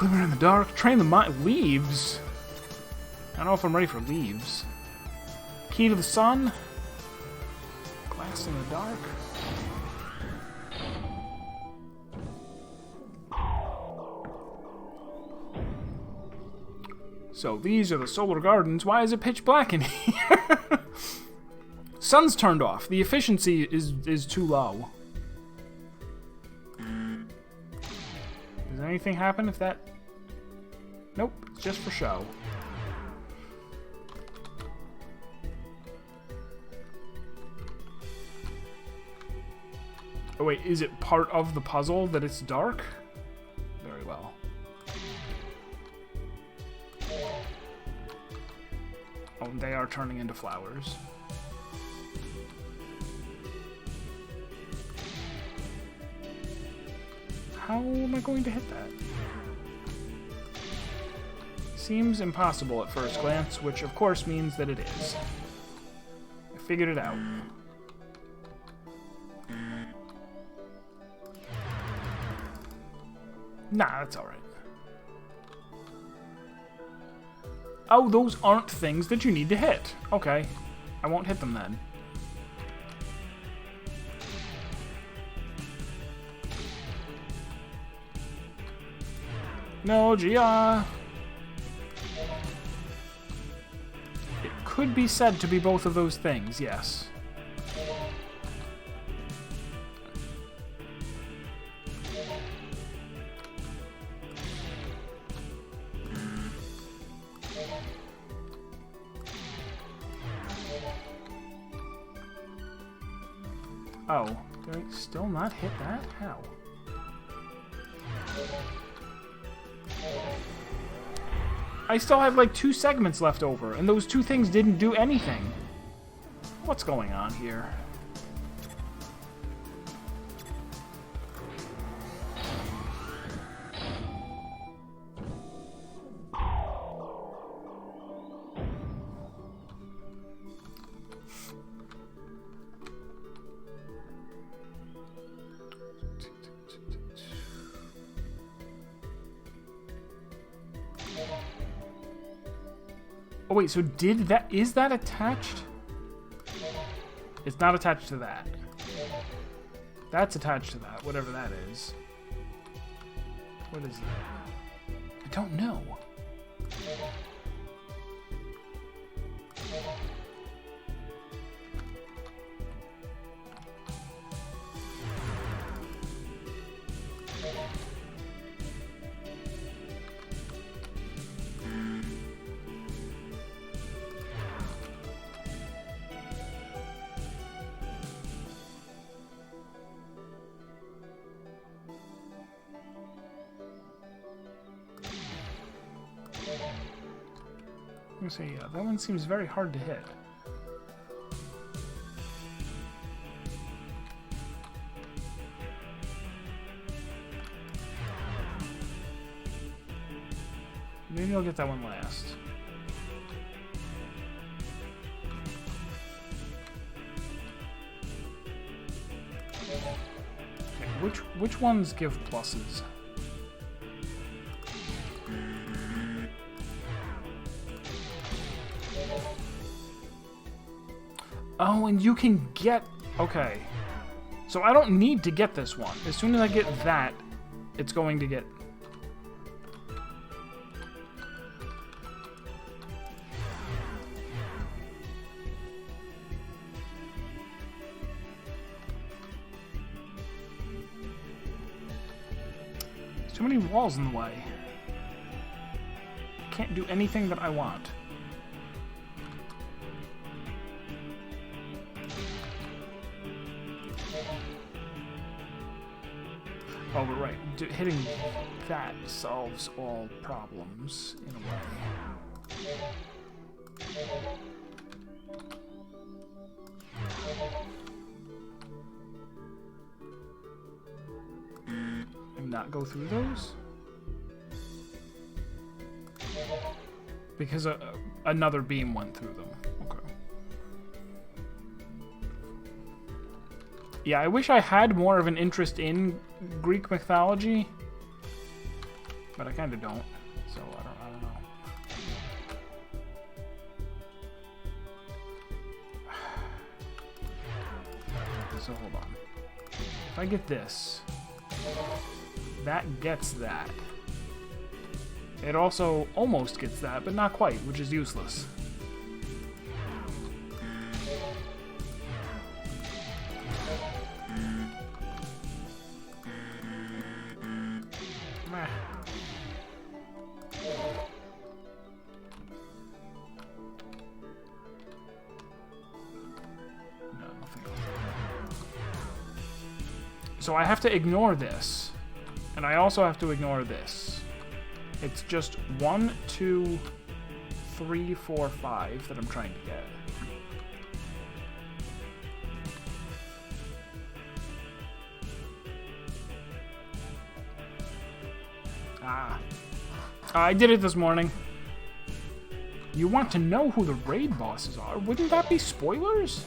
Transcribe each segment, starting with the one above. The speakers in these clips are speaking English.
Glimmer in the dark. Train the mind. Leaves? I don't know if I'm ready for leaves. Key to the sun. Glass in the dark. So these are the solar gardens. Why is it pitch black in here? Sun's turned off. The efficiency is too low. Does anything happen if that... Nope, it's just for show. Oh wait, is it part of the puzzle that it's dark? Very well. Oh, and they are turning into flowers. How am I going to hit that? Seems impossible at first glance, which of course means that it is. I figured it out. Nah, that's alright. Oh, those aren't things that you need to hit. Okay. I won't hit them then. No, Gia. It could be said to be both of those things, yes. Oh, did I still not hit that? How? I still have like 2 segments left over, and those 2 things didn't do anything. What's going on here? Oh wait, so is that attached? It's not attached to that. That's attached to that, whatever that is. What is that? I don't know. I'm gonna say, yeah, that one seems very hard to hit. Maybe I'll get that one last. Okay, which ones give pluses? Oh, and you can get... Okay. So I don't need to get this one. As soon as I get that, it's going to get... There's too many walls in the way. I can't do anything that I want. Oh, but right, hitting that solves all problems, in a way. And not go through those? Because another beam went through them. Okay. Yeah, I wish I had more of an interest in Greek mythology. but I kind of don't. So I don't know. So hold on. If I get this, that gets that. It also almost gets that, but not quite, which is useless. Meh. No, nothing else. So I have to ignore this, and I also have to ignore this. It's just 1, 2, 3, 4, 5 that I'm trying to get. I did it this morning. You want to know who the raid bosses are? Wouldn't that be spoilers?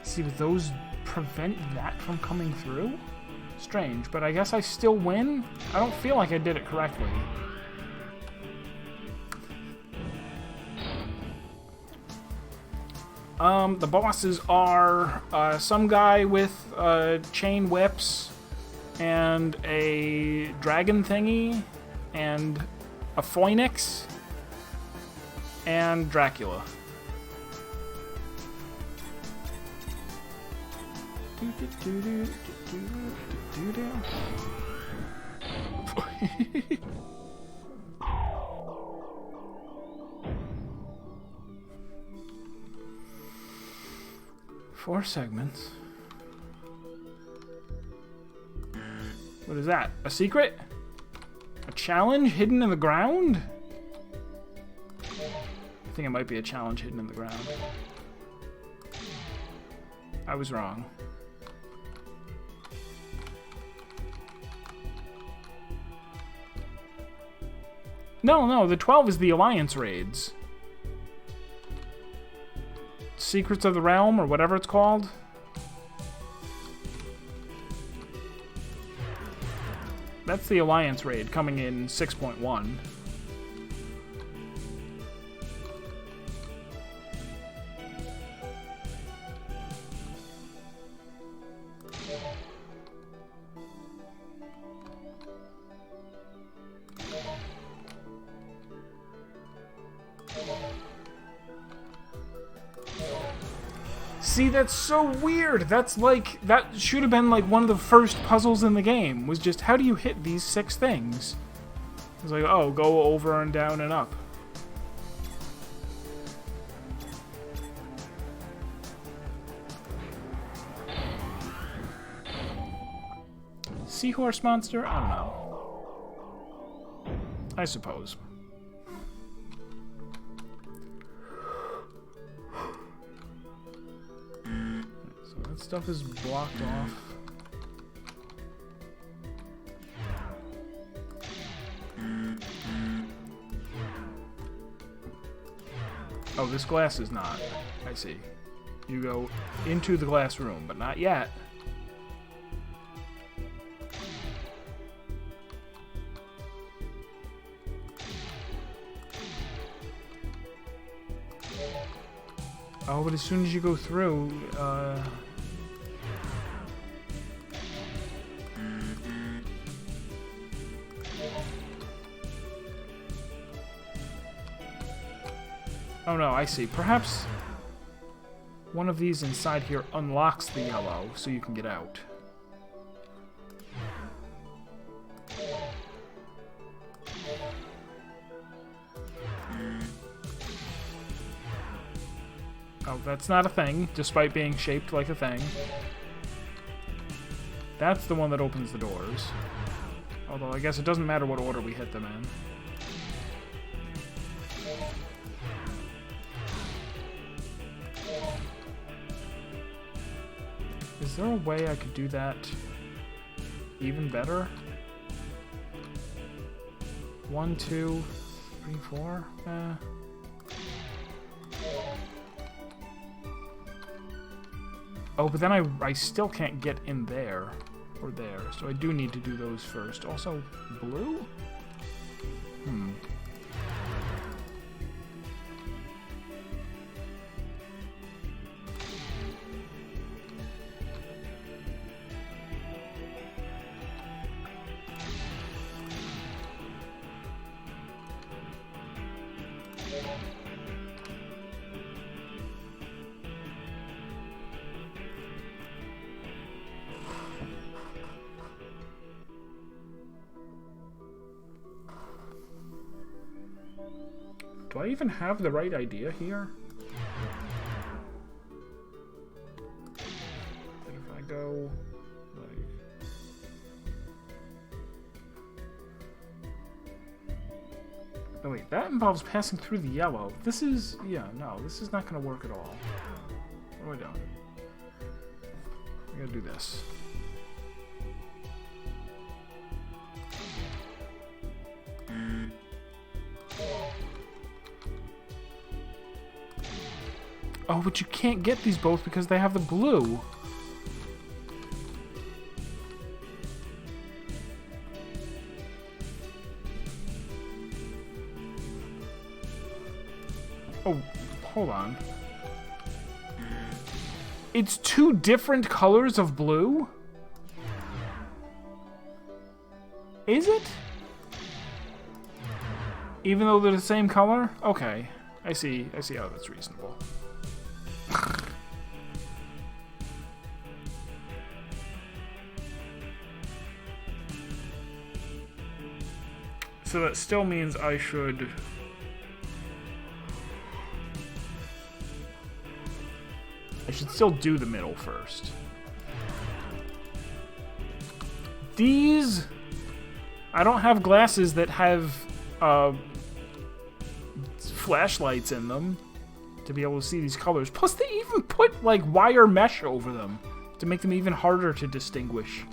See, but those prevent that from coming through? Strange, but I guess I still win? I don't feel like I did it correctly. The bosses are some guy with chain whips and a dragon thingy and a phoenix and Dracula. Four segments. What is that? A secret? A challenge hidden in the ground? I think it might be a challenge hidden in the ground. I was wrong. No, the 12 is the Alliance raids. Secrets of the Realm, or whatever it's called. That's the Alliance raid coming in 6.1. See, that's so weird. That's like, that should have been like one of the first puzzles in the game, was just how do you hit these 6 things? It's like, oh, go over and down and up. Seahorse monster? I don't know. I suppose. Stuff is blocked off. Oh, this glass is not. I see. You go into the glass room, but not yet. Oh, but as soon as you go through, oh no, I see. Perhaps one of these inside here unlocks the yellow so you can get out. Oh, that's not a thing, despite being shaped like a thing. That's the one that opens the doors. Although I guess it doesn't matter what order we hit them in. there a way I could do that even better? 1, 2, 3, 4? Oh, but then I still can't get in there or there, so I do need to do those first. Also, blue? Do I even have the right idea here? If I go, like... Oh wait, that involves passing through the yellow. This is... yeah, no, this is not going to work at all. What am I doing? I gotta do this. Oh, but you can't get these both because they have the blue. Oh, hold on. It's 2 different colors of blue? Is it? Even though they're the same color? Okay. I see how that's reasonable. So that still means I should... still do the middle first. These... I don't have glasses that have flashlights in them to be able to see these colors. Plus they even put like wire mesh over them to make them even harder to distinguish.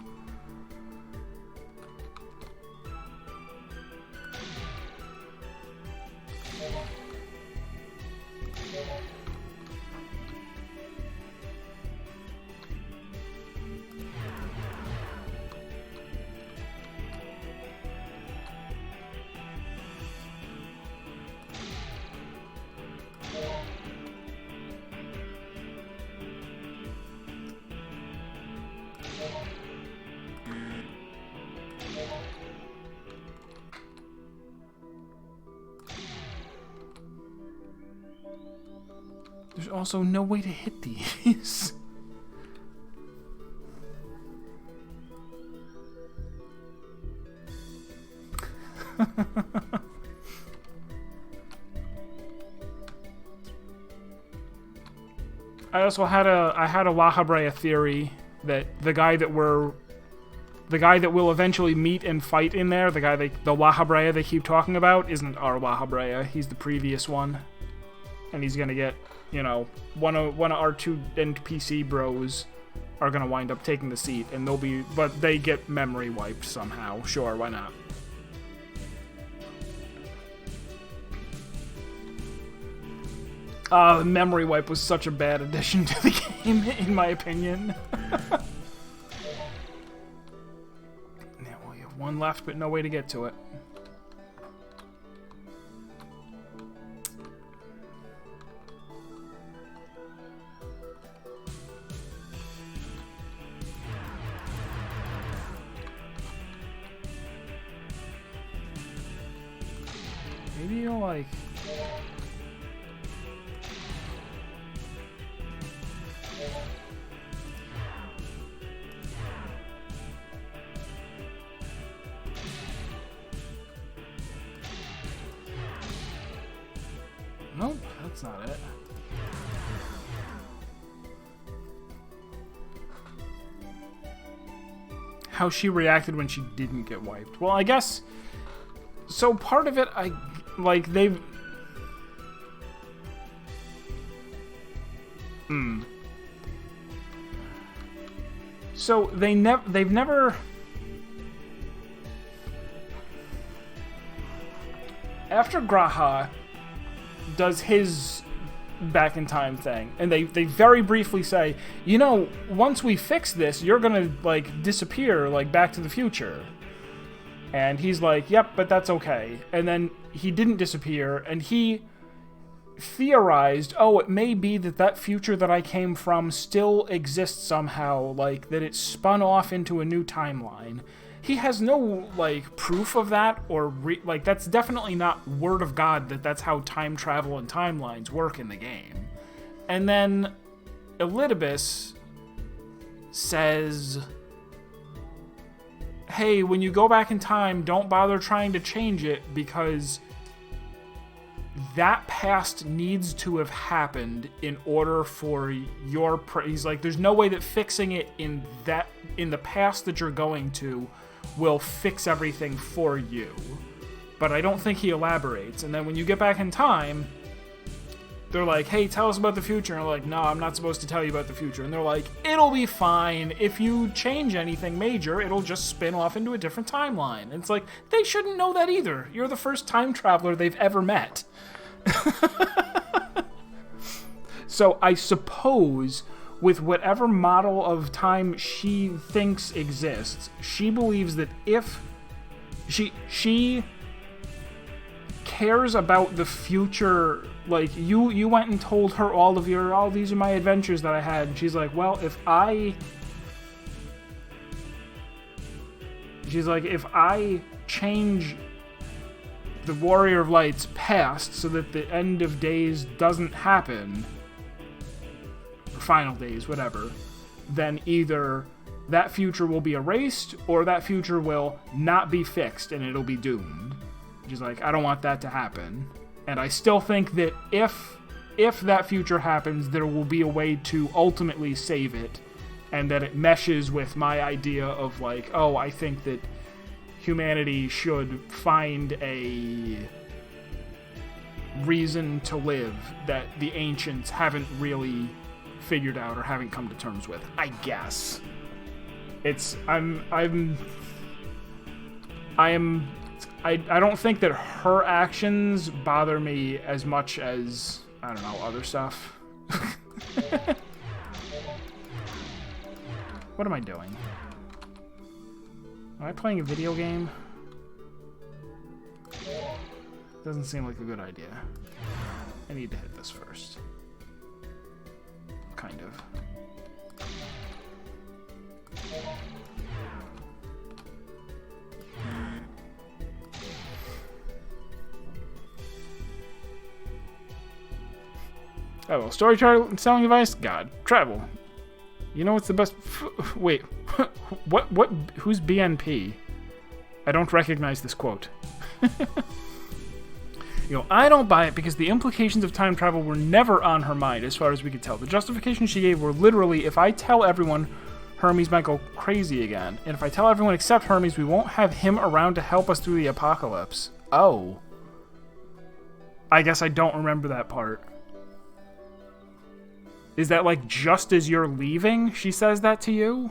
There's also no way to hit these. I also had a La Habrea theory that the guy that we'll eventually meet and fight in there, the La Habrea they keep talking about, isn't our La Habrea. He's the previous one, and he's gonna get, you know, one of our 2 NPC bros are gonna wind up taking the seat, and but they get memory wiped somehow. Sure, why not? The memory wipe was such a bad addition to the game, in my opinion. Yeah, well, you have 1 left, but no way to get to it. Maybe you'll like... Nope, that's not it. How she reacted when she didn't get wiped. Well, I guess... So part of it, they've... So they've never... After Graha does his back in time thing, and they very briefly say, you know, once we fix this, you're gonna, like, disappear, like, Back to the Future. And he's like, yep, but that's okay. And then he didn't disappear, and he theorized, oh, it may be that future that I came from still exists somehow, like, that it spun off into a new timeline. He has no, like, proof of that, or, like, that's definitely not word of God that that's how time travel and timelines work in the game. And then Elidibus says, hey, when you go back in time, don't bother trying to change it, because that past needs to have happened in order for your... He's like, there's no way that fixing it in the past that you're going to will fix everything for you. But I don't think he elaborates. And then when you get back in time, they're like, hey, tell us about the future. And they're like, no, I'm not supposed to tell you about the future. And they're like, it'll be fine. If you change anything major, it'll just spin off into a different timeline. And it's like, they shouldn't know that either. You're the first time traveler they've ever met. So I suppose with whatever model of time she thinks exists, she believes that if she cares about the future, like you went and told her all these are my adventures that I had, and she's like, well, if I change the Warrior of Light's past so that the end of days doesn't happen, or final days, whatever, then either that future will be erased or that future will not be fixed and it'll be doomed. She's like, I don't want that to happen. And I still think that if that future happens, there will be a way to ultimately save it, and that it meshes with my idea of, like, oh, I think that humanity should find a reason to live that the ancients haven't really figured out or haven't come to terms with, I guess. I don't think that her actions bother me as much as, I don't know, other stuff. What am I doing? Am I playing a video game? Doesn't seem like a good idea. I need to hit this first. Kind of. Oh, well, storytelling advice? God. Travel. You know what's the best... Wait. What? Who's BNP? I don't recognize this quote. I don't buy it because the implications of time travel were never on her mind, as far as we could tell. The justification she gave were literally, if I tell everyone, Hermes might go crazy again. And if I tell everyone except Hermes, we won't have him around to help us through the apocalypse. Oh. I guess I don't remember that part. Is that, like, just as you're leaving, she says that to you?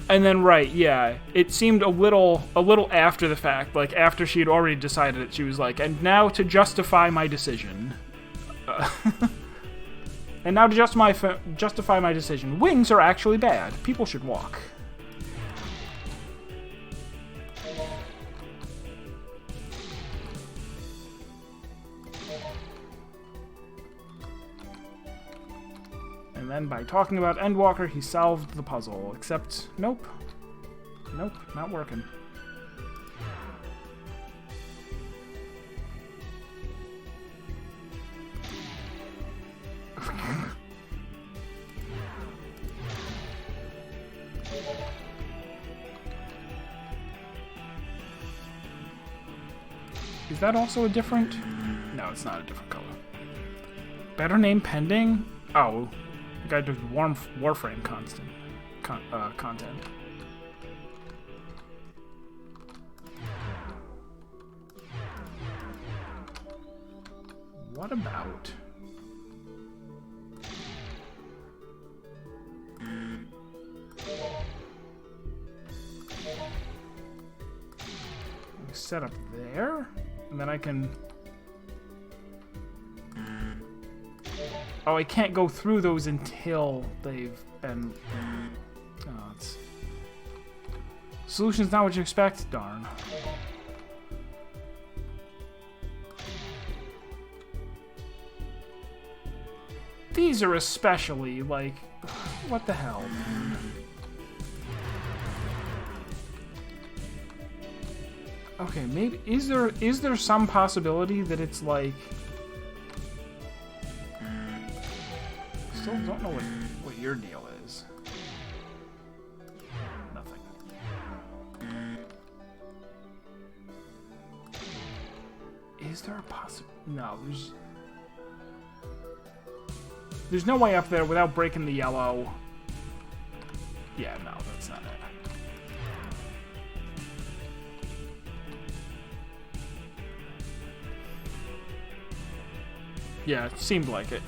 And then, right, yeah, it seemed a little after the fact, like, after she had already decided it, she was like, and now to justify my decision. And now to justify my decision. Wings are actually bad. People should walk. And then by talking about Endwalker, he solved the puzzle. Except, nope. Nope, not working. Is that also a different... No, it's not a different color. Better name pending? Oh. The guy does Warframe content. what about... set up there, and then I can... Oh, I can't go through those until they've been... Oh, it's... Solution's not what you expect? Darn. These are especially, like... What the hell, man? Okay, maybe... Is there some possibility that it's like... Still don't know what your deal is. Nothing. Is there a No, there's no way up there without breaking the yellow. Yeah, no, that's not it. Yeah, it seemed like it.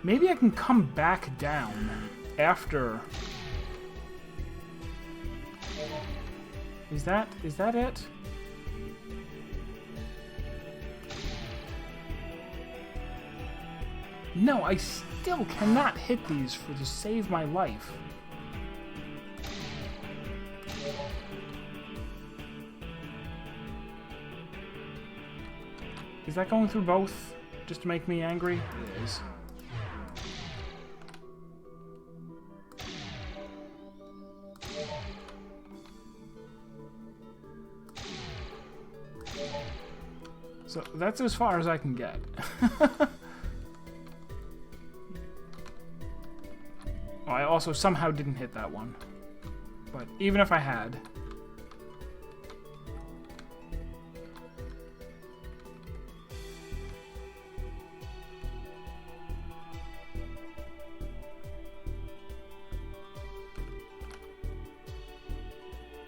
Maybe I can come back down after. Is that it? No, I still cannot hit these to save my life. Is that going through both just to make me angry? It is. So that's as far as I can get. Oh, I also somehow didn't hit that one. But even if I had...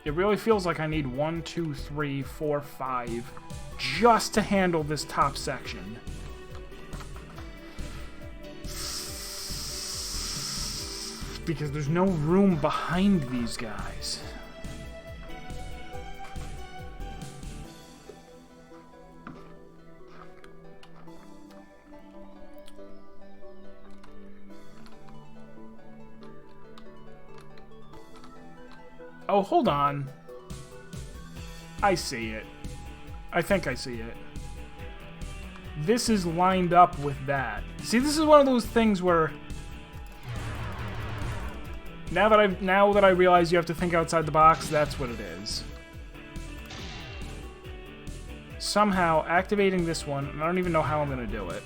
It really feels like I need 1, 2, 3, 4, 5 just to handle this top section. Because there's no room behind these guys. Oh, hold on. I see it. I think I see it. This is lined up with that. See, this is one of those things where now that I realize you have to think outside the box, that's what it is. Somehow activating this one, and I don't even know how I'm going to do it.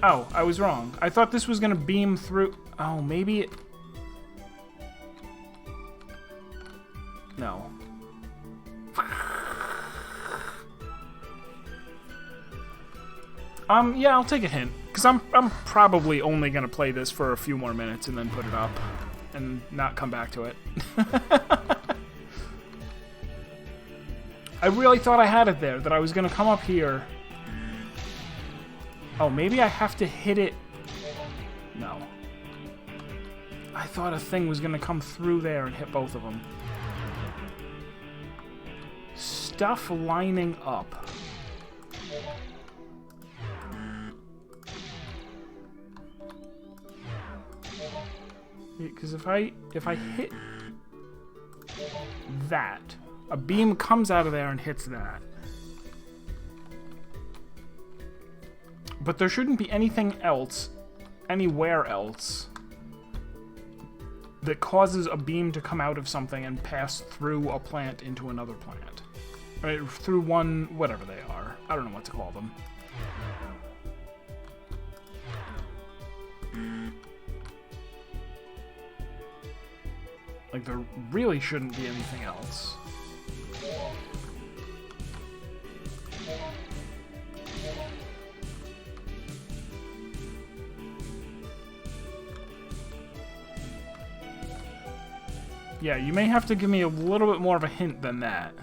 Oh, I was wrong. I thought this was going to beam through... Oh, maybe it... No. Yeah, I'll take a hint. Because I'm probably only going to play this for a few more minutes and then put it up. And not come back to it. I really thought I had it there. That I was going to come up here... Oh, maybe I have to hit it... No. I thought a thing was going to come through there and hit both of them. Stuff lining up. Because if I hit that, a beam comes out of there and hits that. But there shouldn't be anything else, anywhere else, that causes a beam to come out of something and pass through a plant into another plant. Right, through one, whatever they are. I don't know what to call them. Like, there really shouldn't be anything else. Yeah, you may have to give me a little bit more of a hint than that.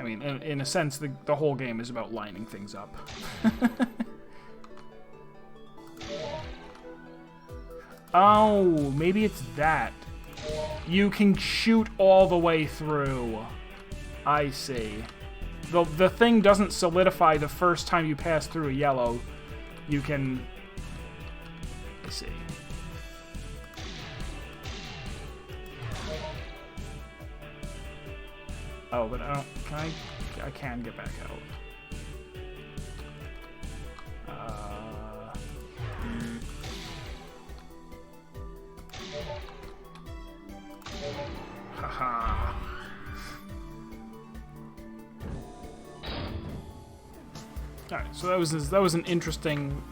I mean, in a sense, the whole game is about lining things up. Oh, maybe it's that. You can shoot all the way through. I see. The thing doesn't solidify the first time you pass through a yellow. You can... I see. Oh, but I don't... Can I can get back out. Haha. Alright, so that was an interesting...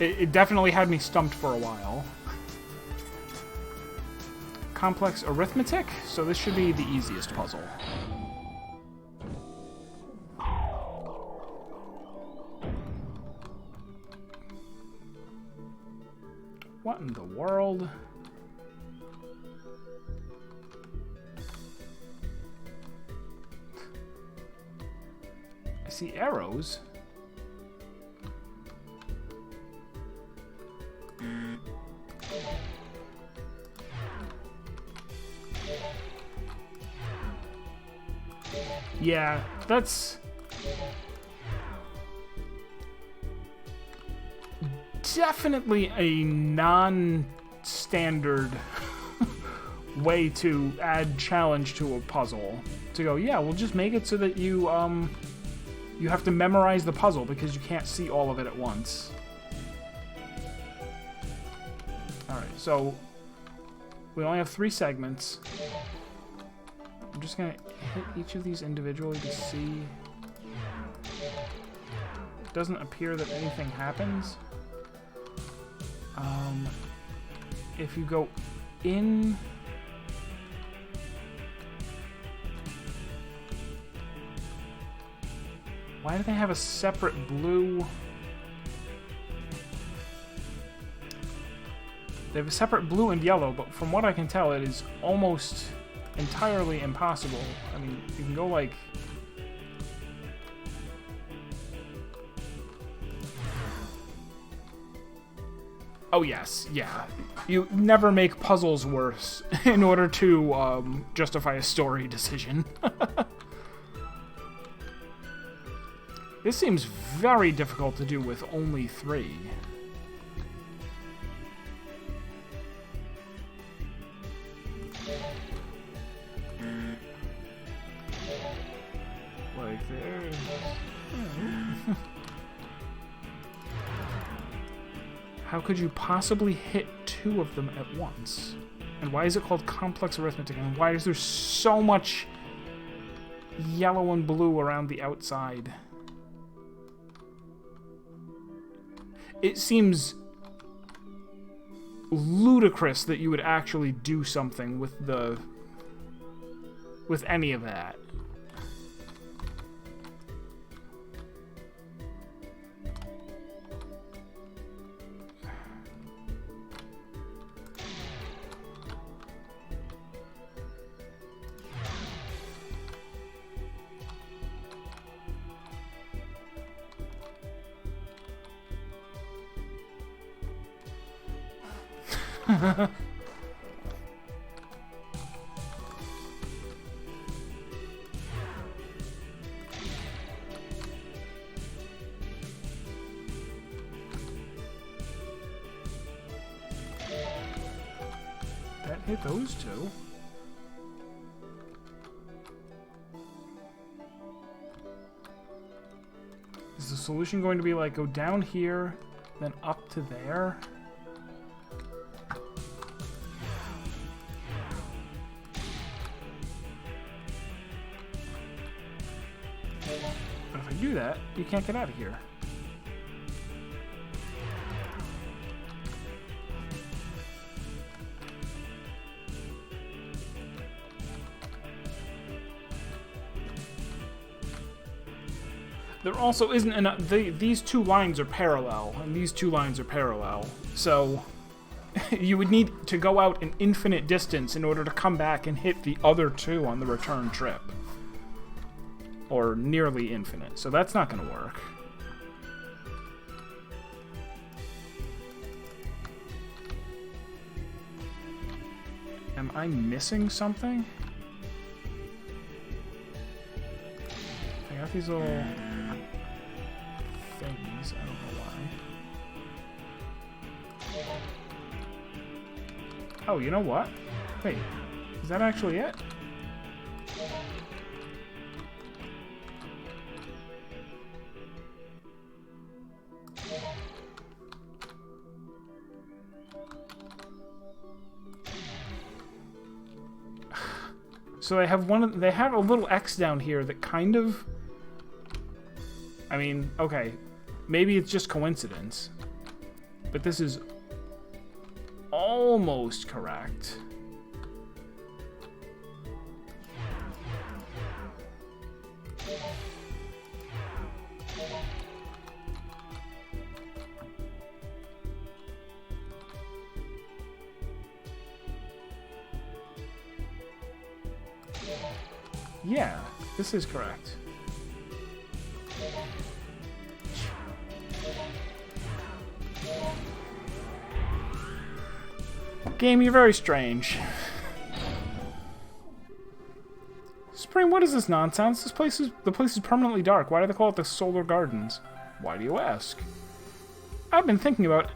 It definitely had me stumped for a while. Complex arithmetic? So this should be the easiest puzzle. What in the world? I see arrows. Yeah, that's definitely a non-standard way to add challenge to a puzzle. To go, yeah, we'll just make it so that you you have to memorize the puzzle because you can't see all of it at once. Alright, so we only have 3 segments. I'm just gonna hit each of these individually to see. It doesn't appear that anything happens. If you go in... Why do they have a separate blue... They have a separate blue and yellow, but from what I can tell, it is almost entirely impossible. I mean, you can go like... Oh yes, yeah. You never make puzzles worse in order to justify a story decision. This seems very difficult to do with only 3. Like there. How could you possibly hit 2 of them at once? And why is it called complex arithmetic? And why is there so much yellow and blue around the outside? It seems ludicrous that you would actually do something with any of that. That hit those 2. Is the solution going to be like go down here, then up to there? But if I do that, you can't get out of here. There also isn't enough. These two lines are parallel, and these two lines are parallel. So you would need to go out an infinite distance in order to come back and hit the other two on the return trip. Or nearly infinite. So that's not going to work. Am I missing something? I got these little things. I don't know why. Oh, you know what? Wait, is that actually it? So they have they have a little X down here that kind of, I mean, okay, maybe it's just coincidence, but this is almost correct. Yeah, this is correct. Game, you're very strange. Spring, what is this nonsense? The place is permanently dark. Why do they call it the Solar Gardens? Why do you ask? I've been thinking about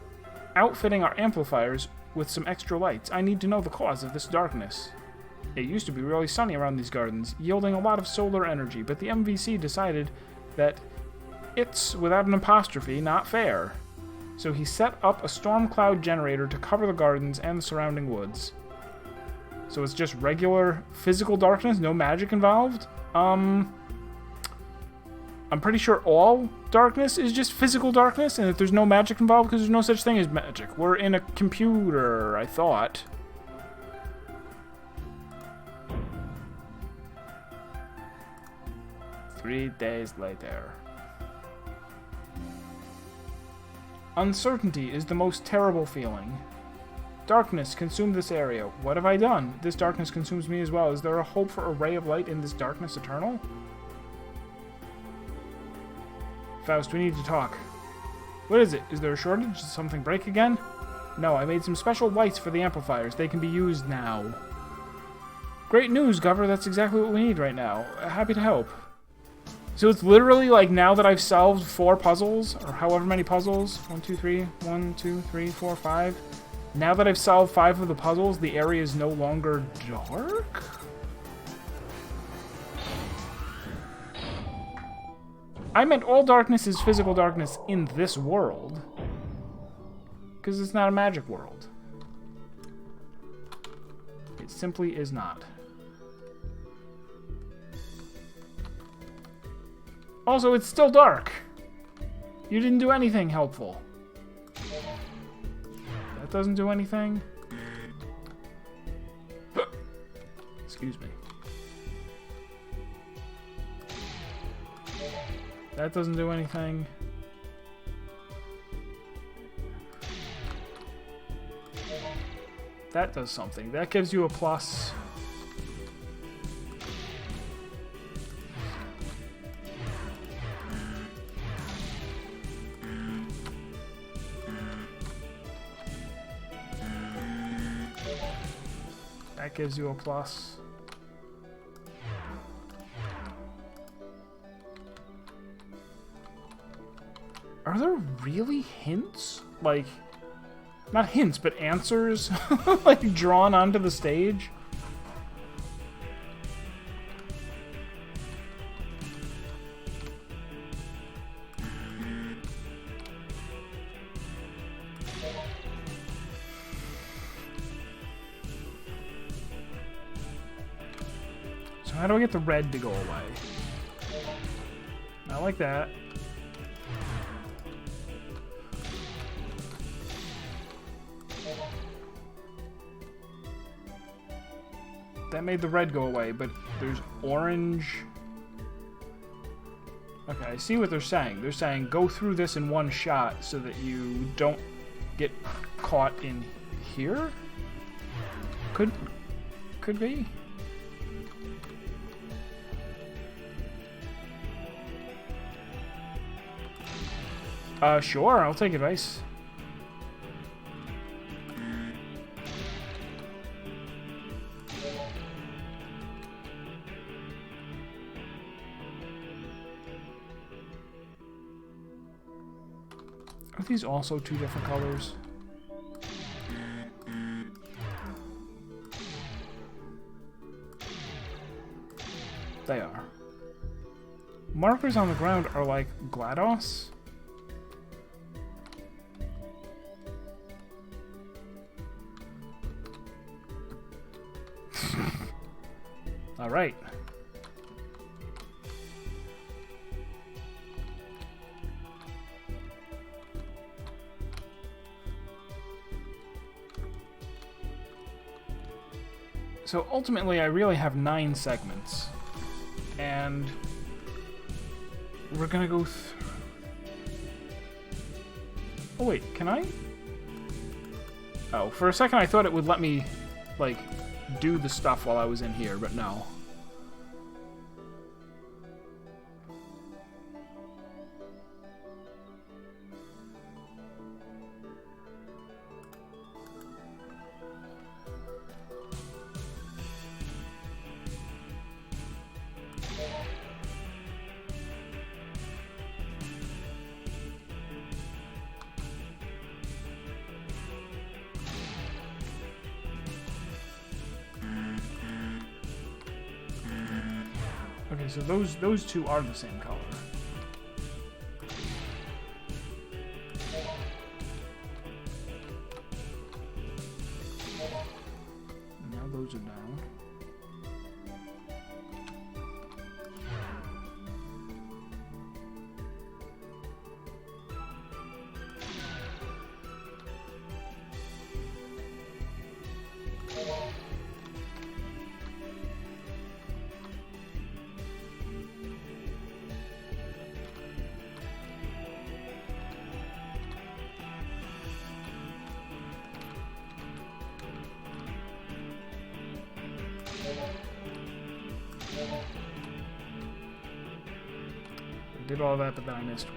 outfitting our amplifiers with some extra lights. I need to know the cause of this darkness. It used to be really sunny around these gardens, yielding a lot of solar energy, but the MVC decided that it's, without an apostrophe, not fair. So he set up a storm cloud generator to cover the gardens and the surrounding woods. So it's just regular physical darkness, no magic involved? I'm pretty sure all darkness is just physical darkness, and that there's no magic involved because there's no such thing as magic. We're in a computer, I thought. Three days later. Uncertainty is the most terrible feeling. Darkness consumed this area. What have I done? This darkness consumes me as well. Is there a hope for a ray of light in this darkness eternal? Faust, we need to talk. What is it? Is there a shortage? Did something break again? No, I made some special lights for the amplifiers. They can be used now. Great news, Gover. That's exactly what we need right now. Happy to help. So it's literally like now that I've solved 4 puzzles, or however many puzzles, 1, 2, 3, 1, 2, 3, 4, 5. Now that I've solved 5 of the puzzles, the area is no longer dark? I meant all darkness is physical darkness in this world. Because it's not a magic world. It simply is not. Also, it's still dark. You didn't do anything helpful. That doesn't do anything. Excuse me. That doesn't do anything. That does something. That gives you a plus. That gives you a plus. Are there really hints? Like, not hints, but answers? Like, drawn onto the stage? So how do I get the red to go away? Not like that. That made the red go away, but there's orange. Okay, I see what they're saying. They're saying go through this in one shot so that you don't get caught in here? Could be. Sure, I'll take advice. Are these also two different colors? They are. Markers on the ground are like GLaDOS? All right. So ultimately, I really have 9 segments. And we're gonna go oh wait, can I? Oh, for a second I thought it would let me, like, do the stuff while I was in here, but no. Okay, so those two are the same color. Now those are down. I did all that, but then I missed one.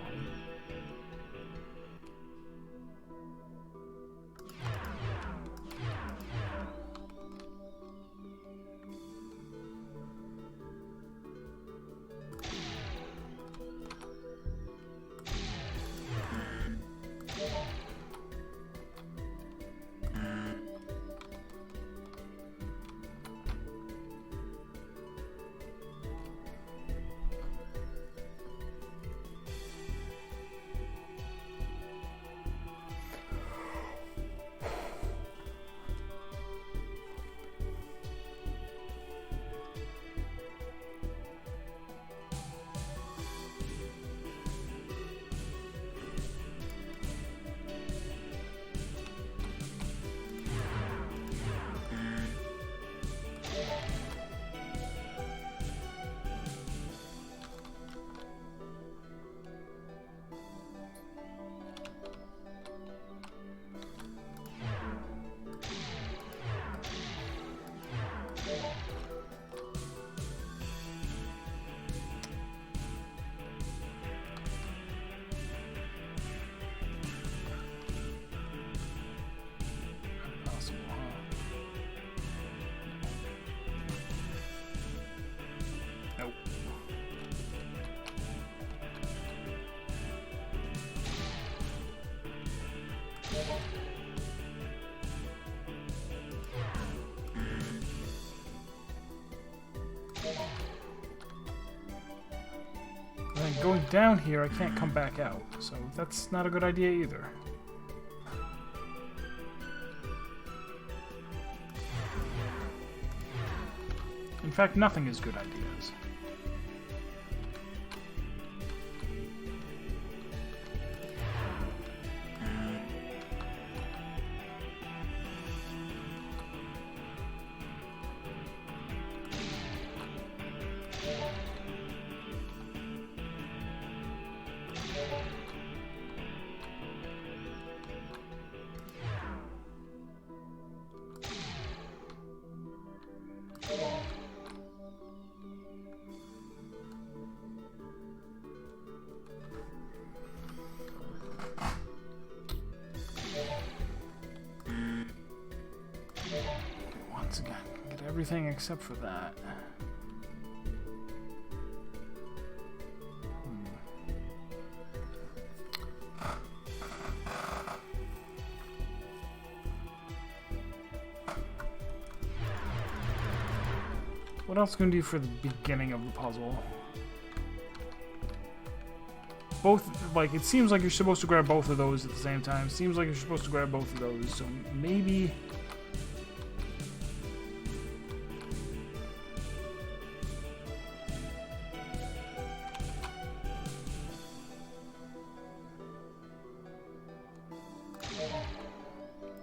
And then going down here, I can't come back out, so that's not a good idea either. In fact, nothing is good ideas. everything except for that. What else can we do for the beginning of the puzzle? Both, like, it seems like you're supposed to grab both of those at the same time. Seems like you're supposed to grab both of those, so maybe...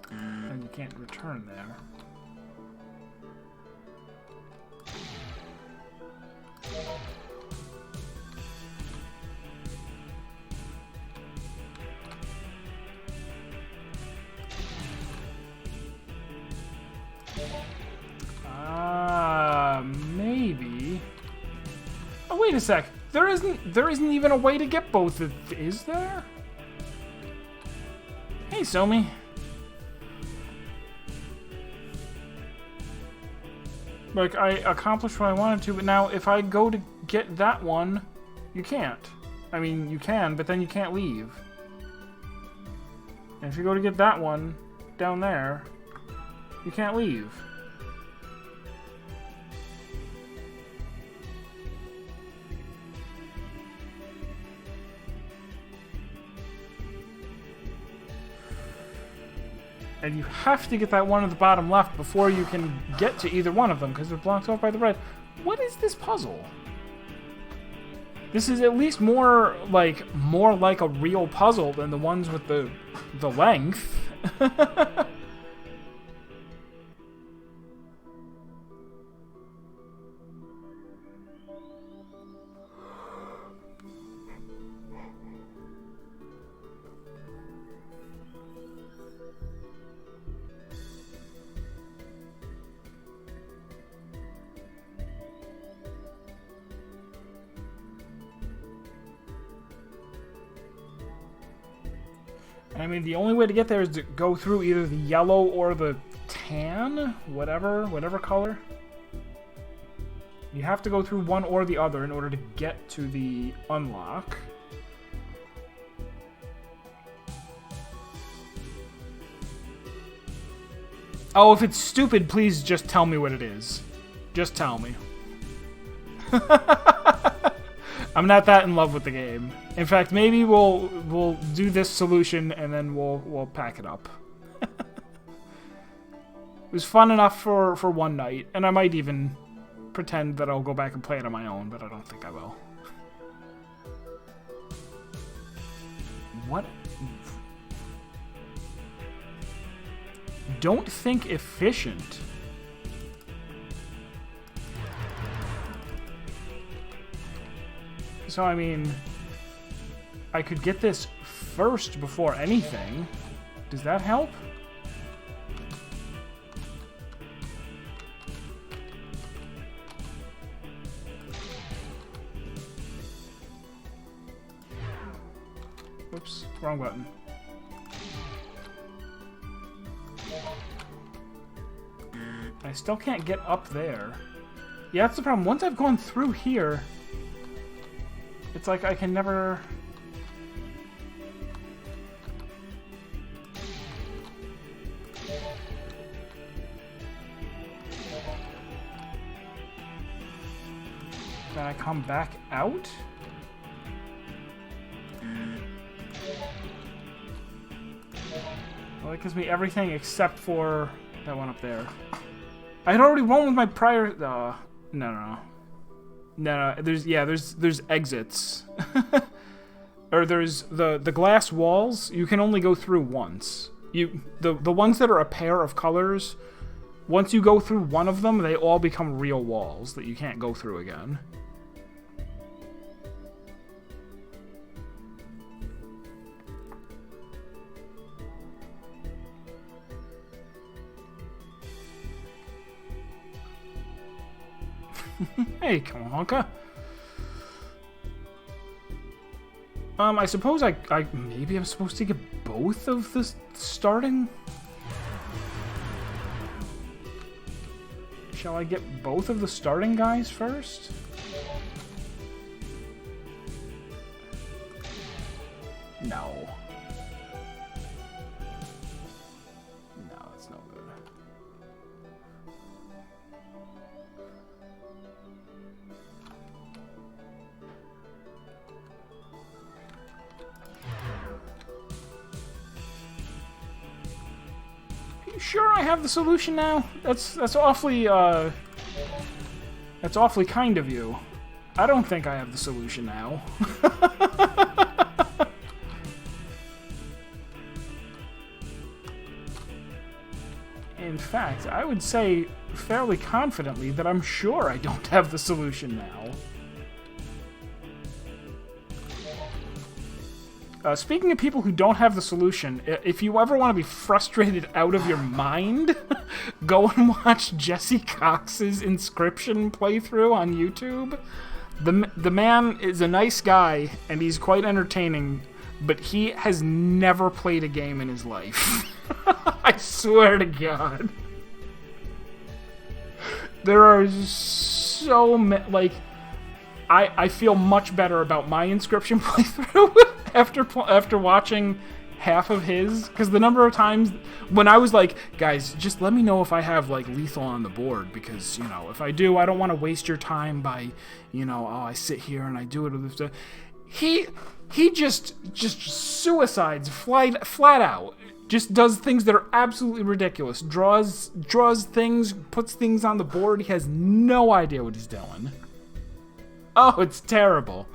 And you can't return there. Maybe. Oh, wait a sec. There isn't even a way to get both of, is there? Hey, Somi. Like, I accomplished what I wanted to, but now if I go to get that one, you can't. I mean, you can, but then you can't leave. And if you go to get that one down there, you can't leave. And you have to get that one at the bottom left before you can get to either one of them, because they're blocked off by the red. What is this puzzle? This is at least more like a real puzzle than the ones with the length. I mean, the only way to get there is to go through either the yellow or the tan, whatever color. You have to go through one or the other in order to get to the unlock. Oh, if it's stupid, please just tell me what it is. Just tell me. I'm not that in love with the game. In fact, maybe we'll do this solution and then we'll pack it up. It was fun enough for one night, and I might even pretend that I'll go back and play it on my own, but I don't think I will. What? Don't think efficient. So, I mean, I could get this first before anything. Does that help? Whoops, wrong button. I still can't get up there. Yeah, that's the problem. Once I've gone through here, it's like I can never... Then I come back out? Well, that gives me everything except for that one up there. I had already won with my prior... No. There's exits. Or there's the glass walls, you can only go through once. The ones that are a pair of colors, once you go through one of them, they all become real walls that you can't go through again. Hey, come on, Honka. I suppose maybe I'm supposed to get both of the starting? Shall I get both of the starting guys first? No. No, it's no good. Are you sure I have the solution now? That's awfully kind of you. I don't think I have the solution now. In fact, I would say fairly confidently that I'm sure I don't have the solution now. Speaking of people who don't have the solution, if you ever want to be frustrated out of your mind, go and watch Jesse Cox's Inscription playthrough on YouTube. The man is a nice guy, and he's quite entertaining, but he has never played a game in his life. I swear to God. There are so many, like, I feel much better about my Inscription playthrough after watching half of his, because the number of times when I was like, guys, just let me know if I have, like, lethal on the board, because, you know, if I do, I don't want to waste your time by, you know, oh, I sit here and I do it with this. He just suicides flat out. Just does things that are absolutely ridiculous. Draws things, puts things on the board. He has no idea what he's doing. Oh, it's terrible.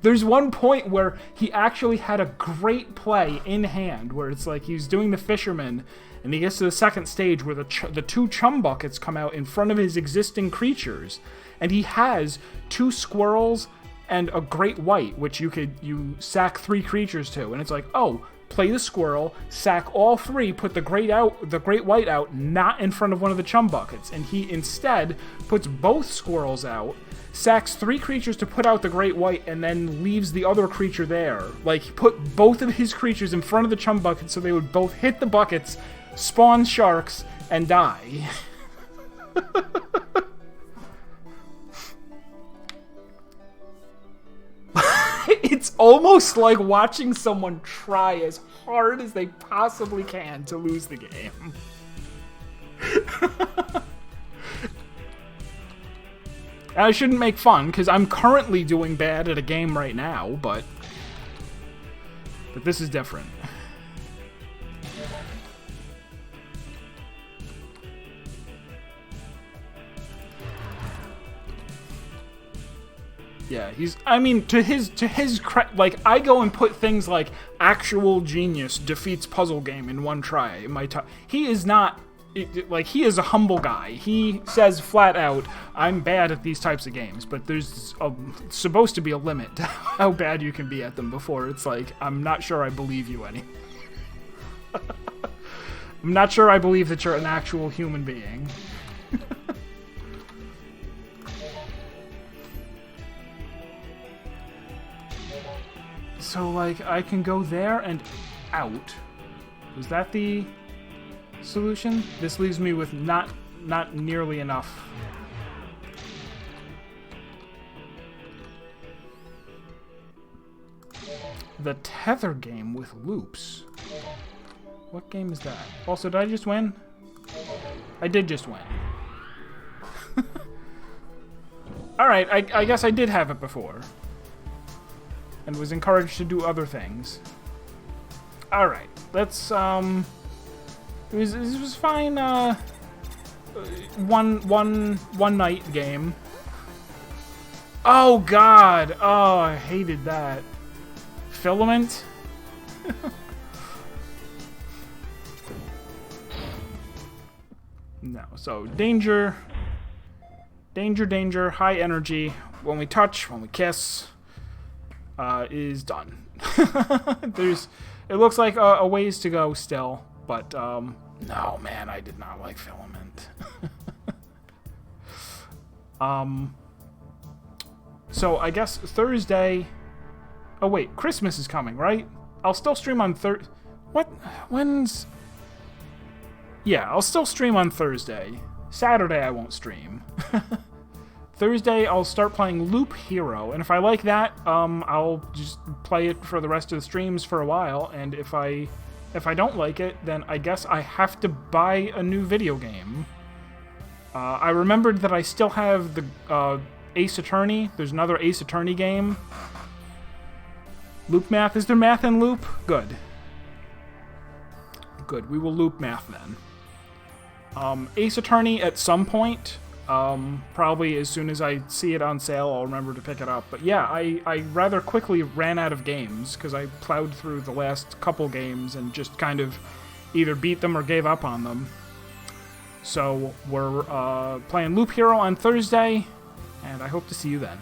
There's one point where he actually had a great play in hand, where it's like he's doing the fisherman, and he gets to the second stage where the two chum buckets come out in front of his existing creatures, and he has 2 squirrels and a great white, which you sack 3 creatures to, and it's like, oh, play the squirrel, sack all 3, put the great white out, not in front of one of the chum buckets, and he instead puts both squirrels out, sacks 3 creatures to put out the great white, and then leaves the other creature there. Like, he put both of his creatures in front of the chum bucket so they would both hit the buckets, spawn sharks, and die. It's almost like watching someone try as hard as they possibly can to lose the game. I shouldn't make fun, because I'm currently doing bad at a game right now, but this is different. Yeah, I mean, to his like, I go and put things like actual genius defeats puzzle game in one try in my top. He is not, like, he is a humble guy. He says flat out, I'm bad at these types of games, but there's supposed to be a limit to how bad you can be at them before it's like, I'm not sure I believe you any. I'm not sure I believe that you're an actual human being. So, like, I can go there and out. Was that the solution? This leaves me with not nearly enough. The tether game with loops. What game is that? Also, did I just win? I did just win. Alright, I guess I did have it before. And was encouraged to do other things. Alright, let's, it was fine, one night game. Oh god! Oh, I hated that. Filament? No, so danger, high energy, when we touch, when we kiss, is done. It looks like a ways to go still, but, no, man, I did not like Filament. So I guess Thursday, oh wait, Christmas is coming, right? I'll still stream on Yeah, I'll still stream on Thursday. Saturday I won't stream. Thursday I'll start playing Loop Hero, and if I like that, I'll just play it for the rest of the streams for a while, and if I don't like it, then I guess I have to buy a new video game. I remembered that I still have the Ace Attorney. There's another Ace Attorney game. Loop math. Is there math in Loop? Good. Good. We will loop math then. Ace Attorney at some point. Probably as soon as I see it on sale, I'll remember to pick it up. But yeah, I rather quickly ran out of games because I plowed through the last couple games and just kind of either beat them or gave up on them. So we're playing Loop Hero on Thursday, and I hope to see you then.